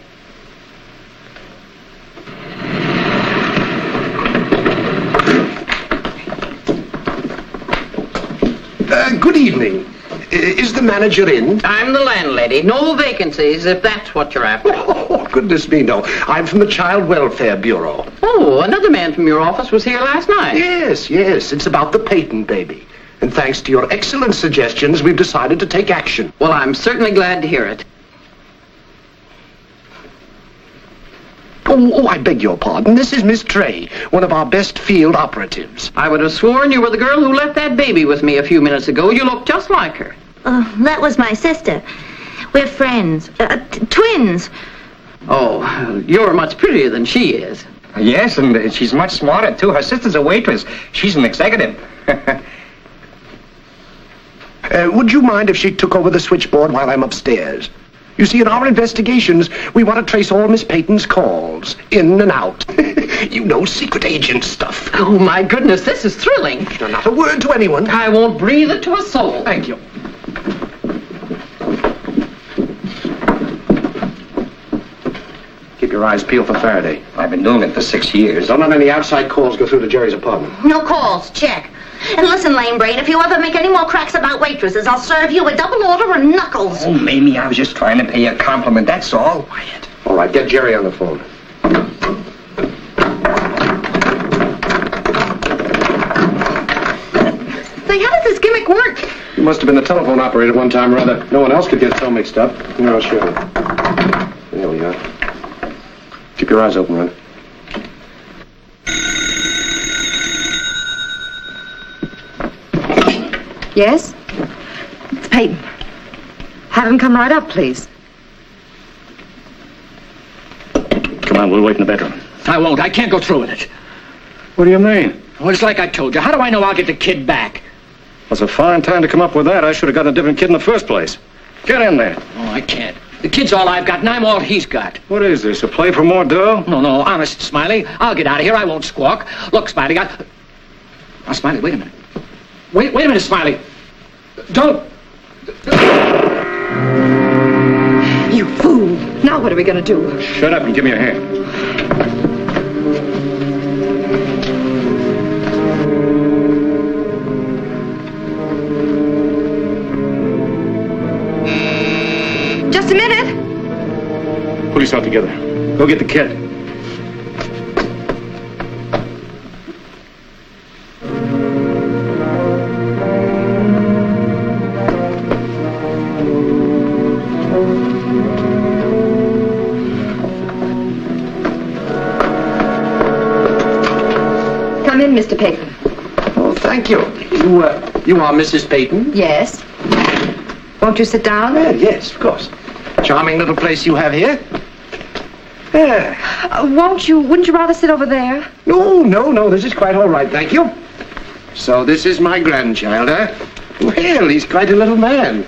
Good evening. Is the manager in? I'm the landlady. No vacancies, if that's what you're after. Oh, goodness me, no. I'm from the Child Welfare Bureau. Oh, another man from your office was here last night. Yes. It's about the Peyton baby. And thanks to your excellent suggestions, we've decided to take action. Well, I'm certainly glad to hear it. Oh, I beg your pardon. This is Miss Trey, one of our best field operatives. I would have sworn you were the girl who left that baby with me a few minutes ago. You look just like her. Oh, that was my sister. We're friends. Twins. Oh, you're much prettier than she is. Yes, and she's much smarter, too. Her sister's a waitress. She's an executive. Would you mind if she took over the switchboard while I'm upstairs? You see, in our investigations, we want to trace all Miss Peyton's calls, in and out. You know, secret agent stuff. Oh, my goodness, this is thrilling. Now, not a word to anyone. I won't breathe it to a soul. Thank you. Keep your eyes peeled for Faraday. I've been doing it for 6 years. Don't let any outside calls go through to Jerry's apartment. No calls. Check. And listen, lame brain, if you ever make any more cracks about waitresses, I'll serve you a double order of knuckles. Oh, Mamie, I was just trying to pay you a compliment, that's all. Quiet. All right, get Jerry on the phone. Say, how does this gimmick work? You must have been the telephone operator one time or other. No one else could get so mixed up. Here, I'll show you. There we are. Keep your eyes open, Ren. Yes? It's Peyton. Have him come right up, please. Come on, we'll wait in the bedroom. I won't. I can't go through with it. What do you mean? Well, it's like I told you. How do I know I'll get the kid back? That's a fine time to come up with that. I should have gotten a different kid in the first place. Get in there. Oh, I can't. The kid's all I've got, and I'm all he's got. What is this, a play for more dough? No, honest, Smiley. I'll get out of here. I won't squawk. Look, Smiley, Now, Smiley, wait a minute. Wait a minute, Smiley. Don't. You fool. Now what are we going to do? Shut up and give me a hand. Just a minute. Pull yourself together. Go get the kid. Come in, Mr. Peyton. Oh, thank you. You are Mrs. Peyton? Yes. Won't you sit down? Yes, of course. Charming little place you have here. Wouldn't you rather sit over there? No, this is quite all right, thank you. So this is my grandchild, eh? Well, he's quite a little man.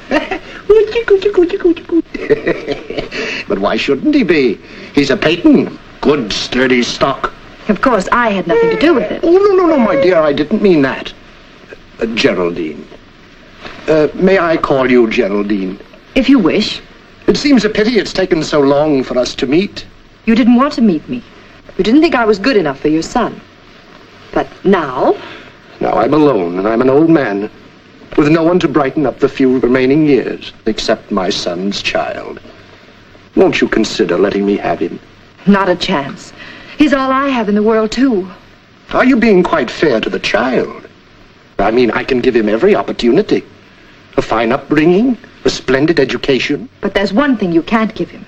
But why shouldn't he be? He's a Peyton. Good, sturdy stock. Of course, I had nothing to do with it. Oh, no, my dear, I didn't mean that. Geraldine. May I call you Geraldine? If you wish. It seems a pity it's taken so long for us to meet. You didn't want to meet me. You didn't think I was good enough for your son. But now? Now I'm alone, and I'm an old man, with no one to brighten up the few remaining years, except my son's child. Won't you consider letting me have him? Not a chance. He's all I have in the world, too. Are you being quite fair to the child? I mean, I can give him every opportunity. A fine upbringing, a splendid education. But there's one thing you can't give him,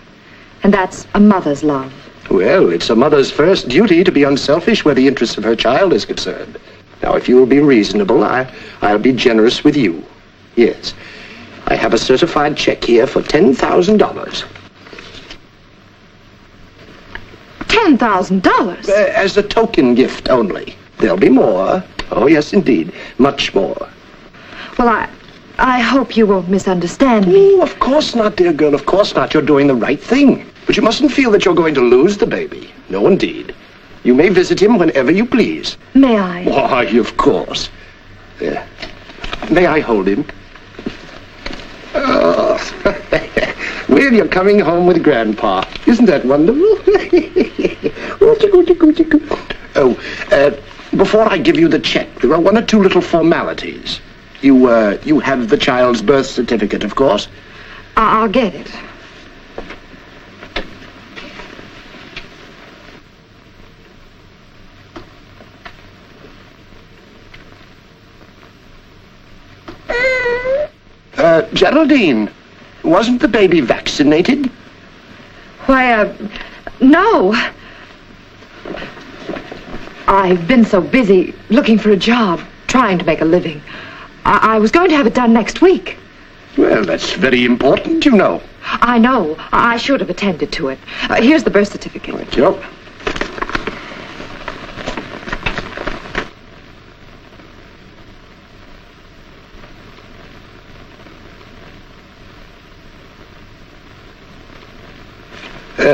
and that's a mother's love. Well, it's a mother's first duty to be unselfish where the interest of her child is concerned. Now, if you will be reasonable, I'll be generous with you. Yes. I have a certified check here for $10,000. $10,000? As a token gift only. There'll be more. Oh, yes, indeed. Much more. Well, I hope you won't misunderstand me. Oh, of course not, dear girl. Of course not. You're doing the right thing. But you mustn't feel that you're going to lose the baby. No, indeed. You may visit him whenever you please. May I? Why, of course. May I hold him? Oh. Well, you're coming home with Grandpa. Isn't that wonderful? Before I give you the check, there are one or two little formalities. You have the child's birth certificate, of course? I'll get it. Geraldine, wasn't the baby vaccinated? Why, no. I've been so busy looking for a job, trying to make a living. I was going to have it done next week. Well, that's very important, you know. I know. I should have attended to it. Here's the birth certificate. Thank you.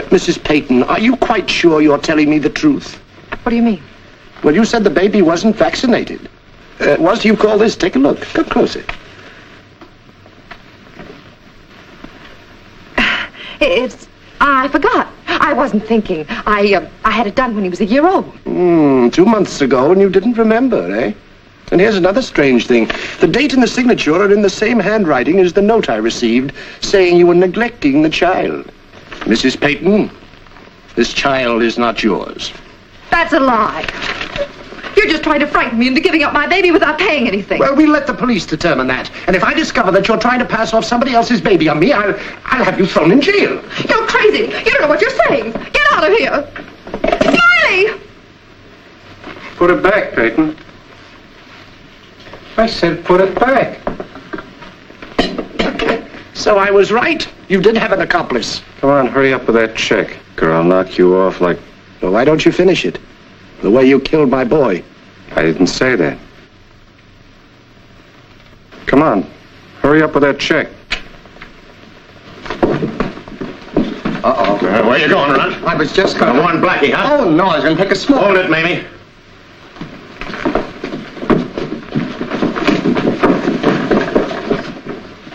Mrs. Peyton, are you quite sure you're telling me the truth? What do you mean? Well, you said the baby wasn't vaccinated. What do you call this? Take a look. Come closer. I forgot. I wasn't thinking. I had it done when he was a year old. 2 months ago, and you didn't remember, eh? And here's another strange thing. The date and the signature are in the same handwriting as the note I received, saying you were neglecting the child. Mrs. Peyton, this child is not yours. That's a lie. You're just trying to frighten me into giving up my baby without paying anything. Well, we'll let the police determine that. And if I discover that you're trying to pass off somebody else's baby on me, I'll have you thrown in jail. You're crazy. You don't know what you're saying. Get out of here. Smiley! Put it back, Peyton. I said put it back. So I was right. You did have an accomplice. Come on, hurry up with that check, or I'll knock you off like... Well, why don't you finish it? The way you killed my boy. I didn't say that. Come on, hurry up with that check. Uh-oh. Where you going, Runt? I was just going to... warn Blackie, huh? Oh, no, I was going to take a smoke. Hold it, Mamie.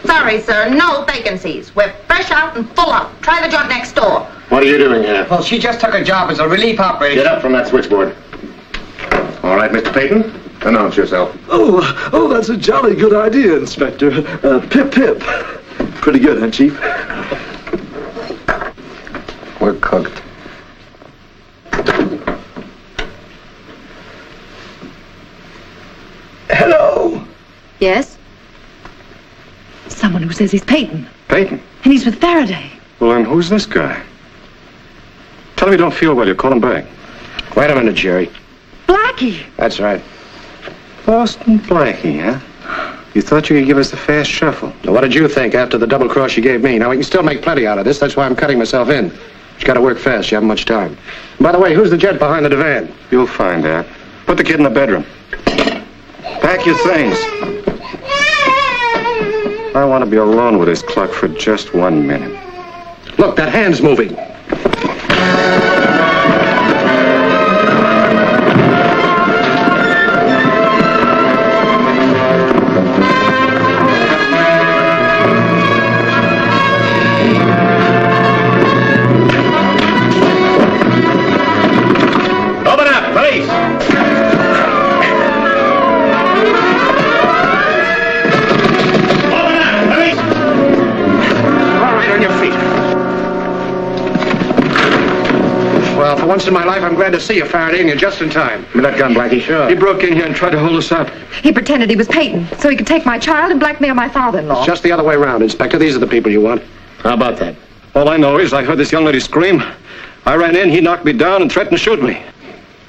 Sorry, sir, no vacancies. We're fresh out and full up. Try the joint next door. What are you doing here? Well, she just took a job as a relief operator. Get up from that switchboard. All right, Mr. Peyton, announce yourself. Oh, that's a jolly good idea, Inspector. Pip, pip. Pretty good, huh, Chief? We're cooked. Hello. Yes? Someone who says he's Peyton. Peyton? And he's with Faraday. Well, then who's this guy? Tell him you don't feel well. You call him back. Wait a minute, Jerry. Blackie. That's right. Boston Blackie, huh? You thought you could give us the fast shuffle. Now, what did you think after the double cross you gave me? Now, we can still make plenty out of this. That's why I'm cutting myself in. You got to work fast. You haven't much time. By the way, who's the jet behind the divan? You'll find out. Put the kid in the bedroom. Pack your things. I want to be alone with this clock for just 1 minute. Look, that hand's moving. Open up, police! Open up, police! All right, on your feet. Well, for once in my life, I'm glad to see you, Faraday, and you're just in time. Give me that gun, Blackie. Sure. He broke in here and tried to hold us up. He pretended he was Peyton so he could take my child and blackmail my father-in-law. It's just the other way around, Inspector. These are the people you want. How about that? All I know is I heard this young lady scream. I ran in, he knocked me down and threatened to shoot me.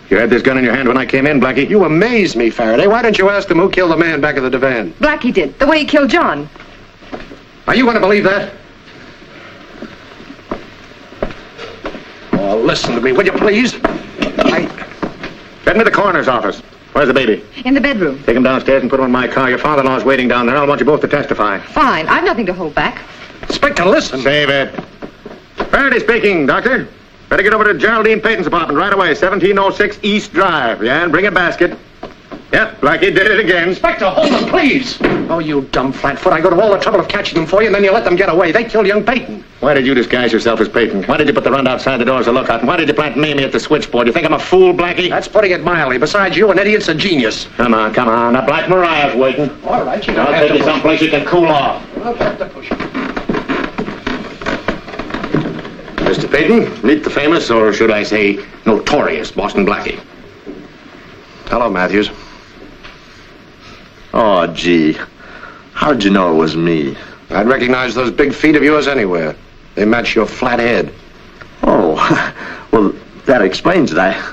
You had this gun in your hand when I came in, Blackie? You amaze me, Faraday. Why don't you ask them who killed the man back of the divan? Blackie did, the way he killed John. Are you going to believe that? Oh, listen to me, will you please? Get me to the coroner's office. Where's the baby? In the bedroom. Take him downstairs and put him in my car. Your father-in-law's waiting down there. I want you both to testify. Fine, I've nothing to hold back. Inspector, listen. Save it. Faraday speaking, Doctor. Better get over to Geraldine Peyton's apartment right away, 1706 East Drive. Yeah, and bring a basket. Yep, Blackie did it again. Inspector, hold them, please. Oh, you dumb flatfoot. I go to all the trouble of catching them for you, and then you let them get away. They killed young Peyton. Why did you disguise yourself as Peyton? Why did you put the runt outside the door as a lookout? And why did you plant Mamie at the switchboard? You think I'm a fool, Blackie? That's putting it mildly. Besides, you an idiot's a genius. Come on. Now, Black Mariah's waiting. All right, you don't I'll have take to you someplace you can cool off. I'll have to push you. Mr. Peyton, meet the famous, or should I say, notorious Boston Blackie. Hello, Matthews. Oh, gee. How'd you know it was me? I'd recognize those big feet of yours anywhere. They match your flat head. Oh, well, that explains it.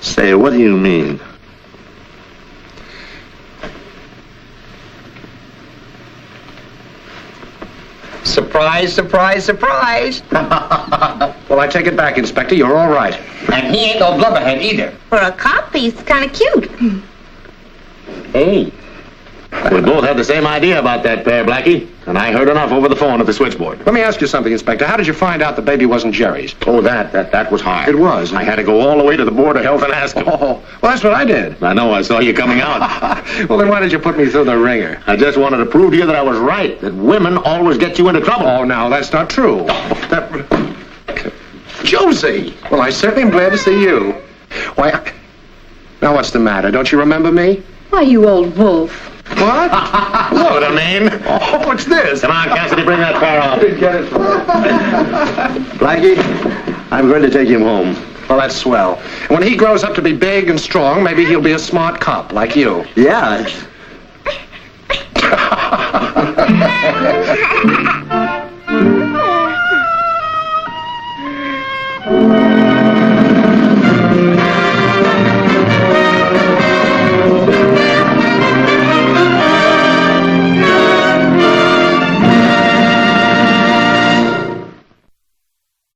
Say, what do you mean? Surprise, surprise, surprise. Well, I take it back, Inspector. You're all right. And he ain't no blubberhead either. For a cop, he's kind of cute. Hey. We both had the same idea about that pair, Blackie. And I heard enough over the phone at the switchboard. Let me ask you something, Inspector. How did you find out the baby wasn't Jerry's? Oh, that was hard. It was. I had to go all the way to the Board of Health and ask him. Oh, well, that's what I did. I know, I saw you coming out. Well, then why did you put me through the ringer? I just wanted to prove to you that I was right, that women always get you into trouble. Oh, now, that's not true. Josie! Well, I certainly am glad to see you. Why, now what's the matter? Don't you remember me? Why, you old wolf. What? What I mean? Oh, what's this? Come on, Cassidy, bring that car off. Get it for Blackie, I'm going to take him home. Well, that's swell. When he grows up to be big and strong, maybe he'll be a smart cop like you. Yeah.